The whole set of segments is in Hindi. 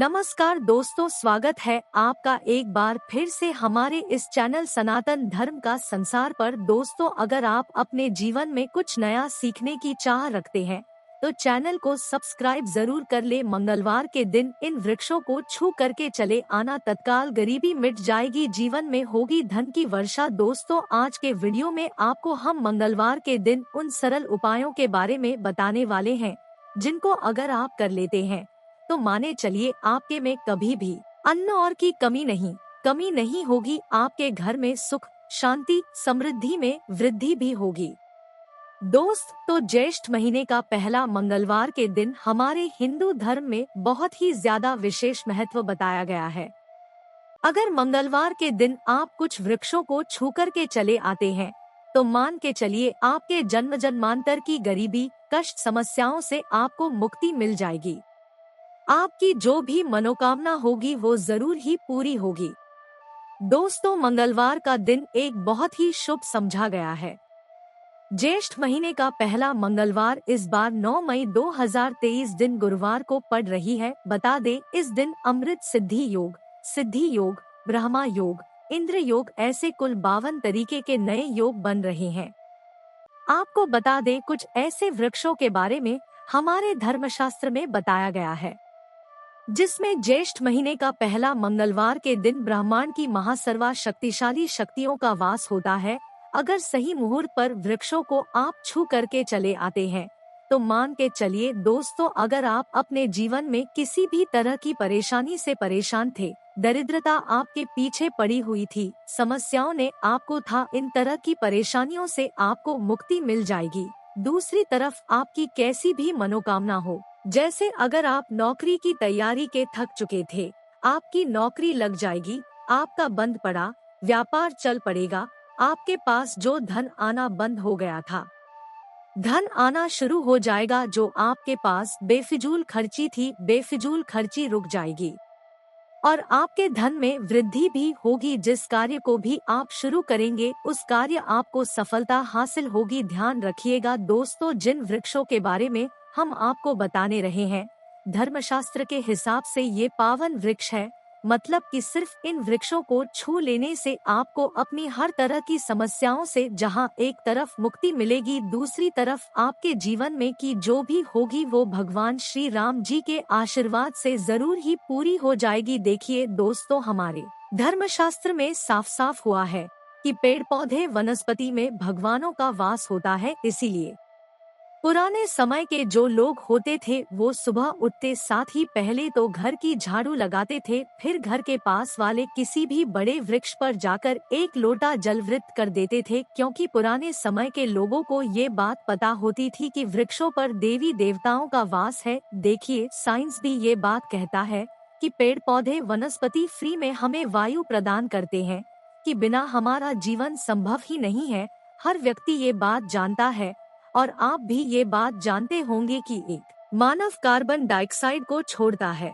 नमस्कार दोस्तों, स्वागत है आपका एक बार फिर से हमारे इस चैनल सनातन धर्म का संसार पर। दोस्तों, अगर आप अपने जीवन में कुछ नया सीखने की चाह रखते हैं तो चैनल को सब्सक्राइब जरूर कर ले। मंगलवार के दिन इन वृक्षों को छू करके चले आना, तत्काल गरीबी मिट जाएगी, जीवन में होगी धन की वर्षा। दोस्तों, आज के वीडियो में आपको हम मंगलवार के दिन उन सरल उपायों के बारे में बताने वाले हैं जिनको अगर आप कर लेते हैं तो माने चलिए आपके में कभी भी अन्न और की कमी नहीं होगी। आपके घर में सुख, शांति, समृद्धि में वृद्धि भी होगी। दोस्त, तो ज्येष्ठ महीने का पहला मंगलवार के दिन हमारे हिंदू धर्म में बहुत ही ज्यादा विशेष महत्व बताया गया है। अगर मंगलवार के दिन आप कुछ वृक्षों को छू कर के चले आते हैं तो मान के चलिए आपके जन्म जन्मांतर की गरीबी, कष्ट, समस्याओं से आपको मुक्ति मिल जाएगी। आपकी जो भी मनोकामना होगी वो जरूर ही पूरी होगी। दोस्तों, मंगलवार का दिन एक बहुत ही शुभ समझा गया है। ज्येष्ठ महीने का पहला मंगलवार इस बार 9 मई 2023 दिन गुरुवार को पड़ रही है। बता दें, इस दिन अमृत सिद्धि योग, ब्रह्मा योग, इंद्र योग, ऐसे कुल 52 तरीके के नए योग बन रहे हैं। आपको बता दें, कुछ ऐसे वृक्षों के बारे में हमारे धर्मशास्त्र में बताया गया है जिसमें ज्येष्ठ महीने का पहला मंगलवार के दिन ब्रह्मांड की महासर्वा शक्तिशाली शक्तियों का वास होता है। अगर सही मुहूर्त पर वृक्षों को आप छू करके चले आते हैं तो मान के चलिए दोस्तों, अगर आप अपने जीवन में किसी भी तरह की परेशानी से परेशान थे, दरिद्रता आपके पीछे पड़ी हुई थी, समस्याओं ने आपको था, इन तरह की परेशानियों से आपको मुक्ति मिल जाएगी। दूसरी तरफ आपकी कैसी भी मनोकामना हो, जैसे अगर आप नौकरी की तैयारी के थक चुके थे, आपकी नौकरी लग जाएगी, आपका बंद पड़ा व्यापार चल पड़ेगा, आपके पास जो धन आना बंद हो गया था धन आना शुरू हो जाएगा, जो आपके पास बेफिजूल खर्ची थी बेफिजूल खर्ची रुक जाएगी और आपके धन में वृद्धि भी होगी। जिस कार्य को भी आप शुरू करेंगे उस कार्य आपको सफलता हासिल होगी। ध्यान रखिएगा दोस्तों, जिन वृक्षों के बारे में हम आपको बताने रहे हैं, धर्मशास्त्र के हिसाब से ये पावन वृक्ष है। मतलब कि सिर्फ इन वृक्षों को छू लेने से आपको अपनी हर तरह की समस्याओं से जहां एक तरफ मुक्ति मिलेगी, दूसरी तरफ आपके जीवन में की जो भी होगी वो भगवान श्री राम जी के आशीर्वाद से जरूर ही पूरी हो जाएगी। देखिए दोस्तों, हमारे धर्मशास्त्र में साफ साफ हुआ है कि पेड़ पौधे वनस्पति में भगवानों का वास होता है। इसीलिए पुराने समय के जो लोग होते थे वो सुबह उठते साथ ही पहले तो घर की झाड़ू लगाते थे, फिर घर के पास वाले किसी भी बड़े वृक्ष पर जाकर एक लोटा जल वृत्त कर देते थे, क्योंकि पुराने समय के लोगों को ये बात पता होती थी कि वृक्षों पर देवी देवताओं का वास है। देखिए, साइंस भी ये बात कहता है कि पेड़ पौधे वनस्पति फ्री में हमें वायु प्रदान करते हैं, कि बिना हमारा जीवन संभव ही नहीं है। हर व्यक्ति ये बात जानता है और आप भी ये बात जानते होंगे कि एक मानव कार्बन डाइऑक्साइड को छोड़ता है।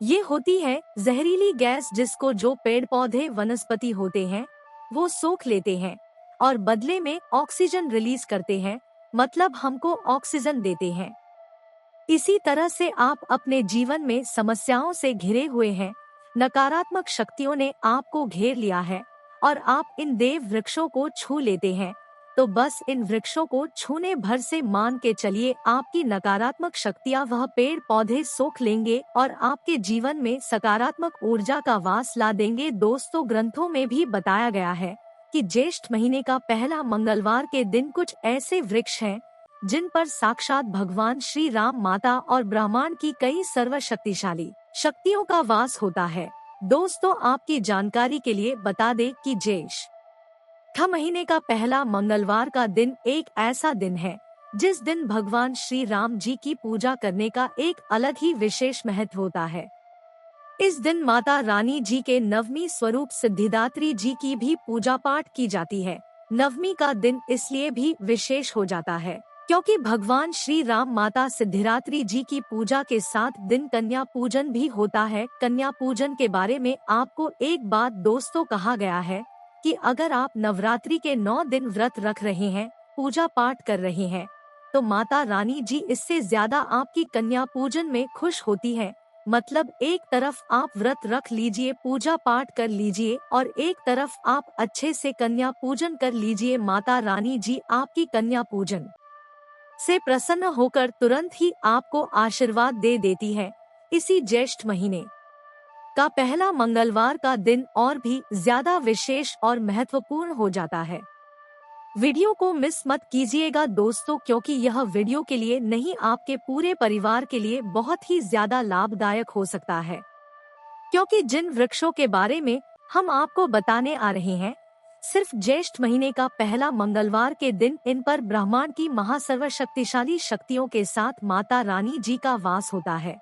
ये होती है जहरीली गैस, जिसको जो पेड़ पौधे वनस्पति होते हैं वो सोख लेते हैं और बदले में ऑक्सीजन रिलीज करते हैं, मतलब हमको ऑक्सीजन देते हैं। इसी तरह से आप अपने जीवन में समस्याओं से घिरे हुए हैं, नकारात्मक शक्तियों ने आपको घेर लिया है और आप इन देव वृक्षों को छू लेते हैं तो बस इन वृक्षों को छूने भर से मान के चलिए आपकी नकारात्मक शक्तियां वह पेड़ पौधे सोख लेंगे और आपके जीवन में सकारात्मक ऊर्जा का वास ला देंगे। दोस्तों, ग्रंथों में भी बताया गया है कि ज्येष्ठ महीने का पहला मंगलवार के दिन कुछ ऐसे वृक्ष हैं जिन पर साक्षात भगवान श्री राम, माता और ब्रह्मांड की कई सर्वशक्तिशाली शक्तियों का वास होता है। दोस्तों, आपकी जानकारी के लिए बता दें कि ज्येष्ठ महीने का पहला मंगलवार का दिन एक ऐसा दिन है जिस दिन भगवान श्री राम जी की पूजा करने का एक अलग ही विशेष महत्व होता है। इस दिन माता रानी जी के नवमी स्वरूप सिद्धिदात्री जी की भी पूजा पाठ की जाती है। नवमी का दिन इसलिए भी विशेष हो जाता है क्योंकि भगवान श्री राम, माता सिद्धिदात्री जी की पूजा के साथ दिन कन्या पूजन भी होता है। कन्या पूजन के बारे में आपको एक बात दोस्तों कहा गया है कि अगर आप नवरात्रि के 9 दिन व्रत रख रहे हैं, पूजा पाठ कर रहे हैं, तो माता रानी जी इससे ज्यादा आपकी कन्या पूजन में खुश होती है। मतलब एक तरफ आप व्रत रख लीजिए, पूजा पाठ कर लीजिए और एक तरफ आप अच्छे से कन्या पूजन कर लीजिए। माता रानी जी आपकी कन्या पूजन से प्रसन्न होकर तुरंत ही आपको आशीर्वाद दे देती है। इसी ज्येष्ठ महीने का पहला मंगलवार का दिन और भी ज्यादा विशेष और महत्वपूर्ण हो जाता है। वीडियो को मिस मत कीजिएगा दोस्तों, क्योंकि यह वीडियो के लिए नहीं, आपके पूरे परिवार के लिए बहुत ही ज्यादा लाभदायक हो सकता है। क्योंकि जिन वृक्षों के बारे में हम आपको बताने आ रहे हैं, सिर्फ ज्येष्ठ महीने का पहला मंगलवार के दिन इन पर ब्रह्मांड की महासर्वशक्तिशाली शक्तियों के साथ माता रानी जी का वास होता है।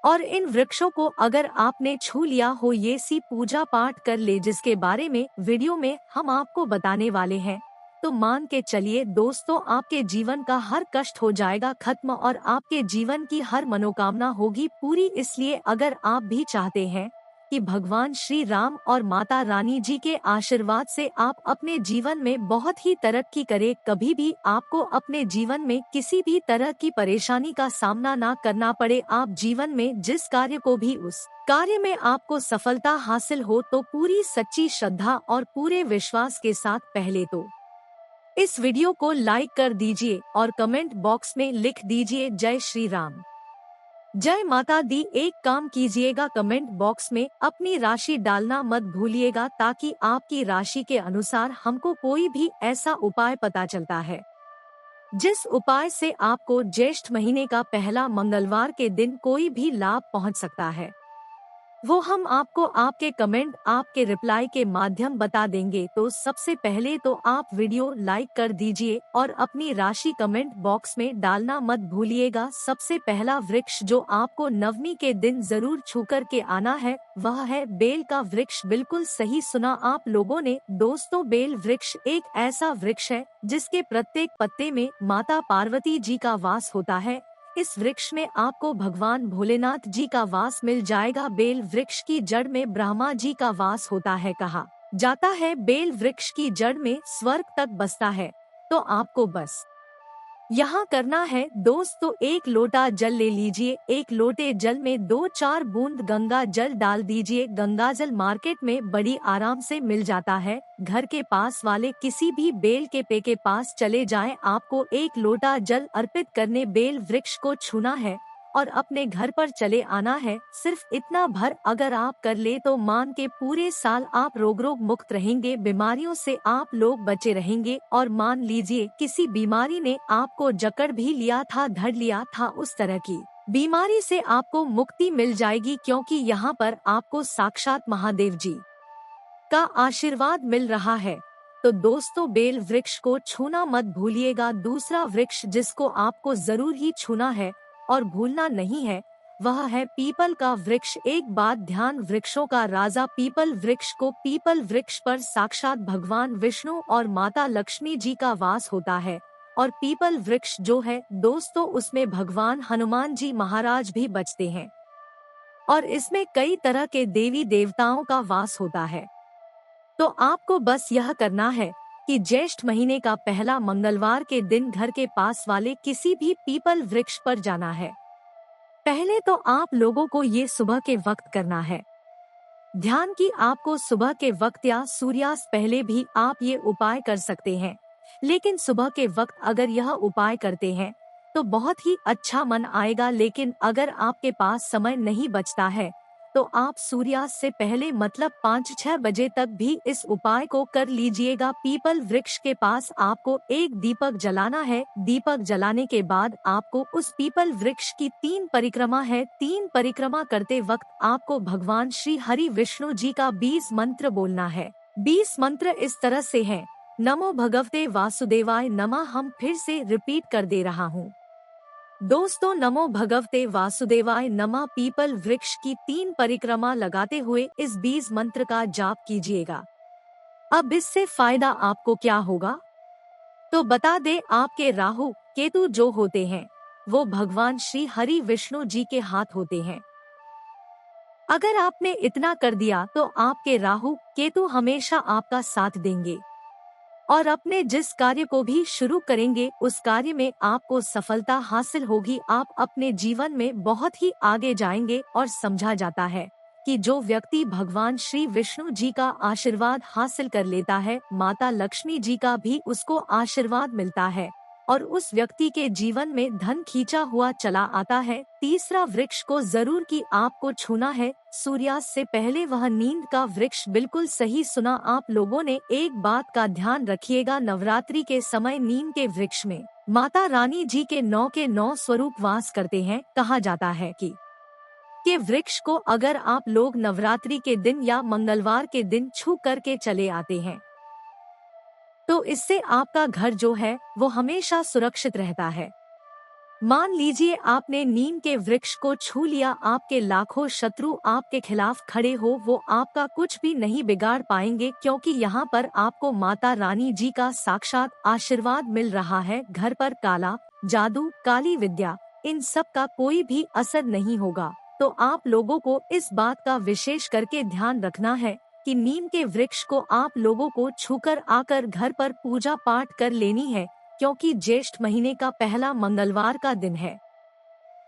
और इन वृक्षों को अगर आपने छू लिया हो, ये सी पूजा पाठ कर ले जिसके बारे में वीडियो में हम आपको बताने वाले हैं, तो मान के चलिए दोस्तों, आपके जीवन का हर कष्ट हो जाएगा खत्म और आपके जीवन की हर मनोकामना होगी पूरी। इसलिए अगर आप भी चाहते हैं कि भगवान श्री राम और माता रानी जी के आशीर्वाद से आप अपने जीवन में बहुत ही तरक्की करें, कभी भी आपको अपने जीवन में किसी भी तरह की परेशानी का सामना ना करना पड़े, आप जीवन में जिस कार्य को भी उस कार्य में आपको सफलता हासिल हो, तो पूरी सच्ची श्रद्धा और पूरे विश्वास के साथ पहले तो इस वीडियो को लाइक कर दीजिए और कमेंट बॉक्स में लिख दीजिए जय श्री राम, जय माता दी। एक काम कीजिएगा, कमेंट बॉक्स में अपनी राशि डालना मत भूलिएगा, ताकि आपकी राशि के अनुसार हमको कोई भी ऐसा उपाय पता चलता है जिस उपाय से आपको ज्येष्ठ महीने का पहला मंगलवार के दिन कोई भी लाभ पहुंच सकता है, वो हम आपको आपके कमेंट, आपके रिप्लाई के माध्यम बता देंगे। तो सबसे पहले तो आप वीडियो लाइक कर दीजिए और अपनी राशि कमेंट बॉक्स में डालना मत भूलिएगा। सबसे पहला वृक्ष जो आपको नवमी के दिन जरूर छू कर के आना है, वह है बेल का वृक्ष। बिल्कुल सही सुना आप लोगों ने दोस्तों, बेल वृक्ष एक ऐसा वृक्ष है जिसके प्रत्येक पत्ते में माता पार्वती जी का वास होता है। इस वृक्ष में आपको भगवान भोलेनाथ जी का वास मिल जाएगा। बेल वृक्ष की जड़ में ब्रह्मा जी का वास होता है। कहा जाता है बेल वृक्ष की जड़ में स्वर्ग तक बसता है। तो आपको बस यहाँ करना है दोस्तों, एक लोटा जल ले लीजिए, एक लोटे जल में 2-4 बूंद गंगा जल डाल दीजिए। गंगा जल मार्केट में बड़ी आराम से मिल जाता है। घर के पास वाले किसी भी बेल के पेड़ के पास चले जाएं, आपको एक लोटा जल अर्पित करने बेल वृक्ष को छूना है और अपने घर पर चले आना है। सिर्फ इतना भर अगर आप कर ले तो मान के पूरे साल आप रोग मुक्त रहेंगे, बीमारियों से आप लोग बचे रहेंगे। और मान लीजिए किसी बीमारी ने आपको जकड़ भी लिया था, धर लिया था, उस तरह की बीमारी से आपको मुक्ति मिल जाएगी, क्योंकि यहाँ पर आपको साक्षात महादेव जी का आशीर्वाद मिल रहा है। तो दोस्तों, बेल वृक्ष को छूना मत भूलिएगा। दूसरा वृक्ष जिसको आपको जरूर ही छूना है और भूलना नहीं है, वह है पीपल का वृक्ष। एक बात ध्यान, वृक्षों का राजा पीपल वृक्ष को, पीपल वृक्ष पर साक्षात भगवान विष्णु और माता लक्ष्मी जी का वास होता है। और पीपल वृक्ष जो है दोस्तों, उसमें भगवान हनुमान जी महाराज भी बचते हैं और इसमें कई तरह के देवी देवताओं का वास होता है। तो आपको बस यह करना है कि ज्येष्ठ महीने का पहला मंगलवार के दिन घर के पास वाले किसी भी पीपल वृक्ष पर जाना है। पहले तो आप लोगों को ये सुबह के वक्त करना है। ध्यान की आपको सुबह के वक्त या सूर्यास्त पहले भी आप ये उपाय कर सकते हैं, लेकिन सुबह के वक्त अगर यह उपाय करते हैं तो बहुत ही अच्छा मन आएगा। लेकिन अगर आपके पास समय नहीं बचता है तो आप सूर्यास्त से पहले मतलब 5-6 बजे तक भी इस उपाय को कर लीजिएगा। पीपल वृक्ष के पास आपको एक दीपक जलाना है। दीपक जलाने के बाद आपको उस पीपल वृक्ष की 3 परिक्रमा है। 3 परिक्रमा करते वक्त आपको भगवान श्री हरि विष्णु जी का 20 मंत्र बोलना है। 20 मंत्र इस तरह से हैं: नमो भगवते वासुदेवाय नमः। हम फिर से रिपीट कर दे रहा हूँ दोस्तों, नमो भगवते वासुदेवाय नमः। पीपल वृक्ष की 3 परिक्रमा लगाते हुए इस 20 मंत्र का जाप कीजिएगा। अब इससे फायदा आपको क्या होगा तो बता दे, आपके राहु केतु जो होते हैं वो भगवान श्री हरि विष्णु जी के हाथ होते हैं। अगर आपने इतना कर दिया तो आपके राहु केतु हमेशा आपका साथ देंगे और अपने जिस कार्य को भी शुरू करेंगे उस कार्य में आपको सफलता हासिल होगी। आप अपने जीवन में बहुत ही आगे जाएंगे और समझा जाता है कि जो व्यक्ति भगवान श्री विष्णु जी का आशीर्वाद हासिल कर लेता है, माता लक्ष्मी जी का भी उसको आशीर्वाद मिलता है और उस व्यक्ति के जीवन में धन खींचा हुआ चला आता है। तीसरा वृक्ष को जरूर कि आपको छूना है। सूर्यास्त से पहले वह नींद का वृक्ष, बिल्कुल सही सुना आप लोगों ने। एक बात का ध्यान रखिएगा, नवरात्रि के समय नींद के वृक्ष में माता रानी जी के 9 स्वरूप वास करते हैं। कहा जाता है कि के वृक्ष को अगर आप लोग नवरात्रि के दिन या मंगलवार के दिन छू करके चले आते हैं तो इससे आपका घर जो है वो हमेशा सुरक्षित रहता है। मान लीजिए आपने नीम के वृक्ष को छू लिया, आपके लाखों शत्रु आपके खिलाफ खड़े हो, वो आपका कुछ भी नहीं बिगाड़ पाएंगे, क्योंकि यहाँ पर आपको माता रानी जी का साक्षात आशीर्वाद मिल रहा है। घर पर काला जादू, काली विद्या, इन सब का कोई भी असर नहीं होगा। तो आप लोगों को इस बात का विशेष करके ध्यान रखना है कि नीम के वृक्ष को आप लोगों को छूकर आकर घर पर पूजा पाठ कर लेनी है, क्योंकि ज्येष्ठ महीने का पहला मंगलवार का दिन है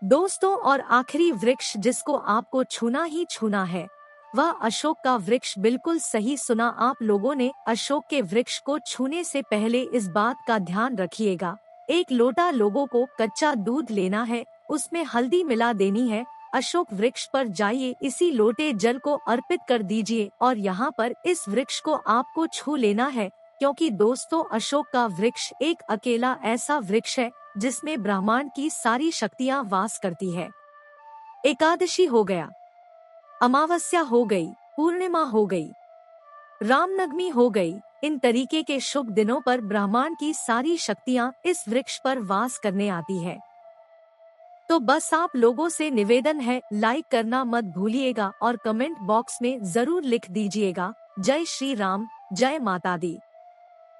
दोस्तों। और आखिरी वृक्ष जिसको आपको छूना ही छूना है वह अशोक का वृक्ष। बिल्कुल सही सुना आप लोगों ने। अशोक के वृक्ष को छूने से पहले इस बात का ध्यान रखिएगा, एक लोटा लोगों को कच्चा दूध लेना है, उसमें हल्दी मिला देनी है, अशोक वृक्ष पर जाइए, इसी लोटे जल को अर्पित कर दीजिए और यहाँ पर इस वृक्ष को आपको छू लेना है। क्योंकि दोस्तों अशोक का वृक्ष एक अकेला ऐसा वृक्ष है जिसमें ब्रह्मांड की सारी शक्तियाँ वास करती है। एकादशी हो गया, अमावस्या हो गई, पूर्णिमा हो गई, रामनवमी हो गई, इन तरीके के शुभ दिनों पर ब्रह्मांड की सारी शक्तियाँ इस वृक्ष पर वास करने आती है। तो बस आप लोगों से निवेदन है, लाइक करना मत भूलिएगा और कमेंट बॉक्स में जरूर लिख दीजिएगा जय श्री राम, जय माता दी।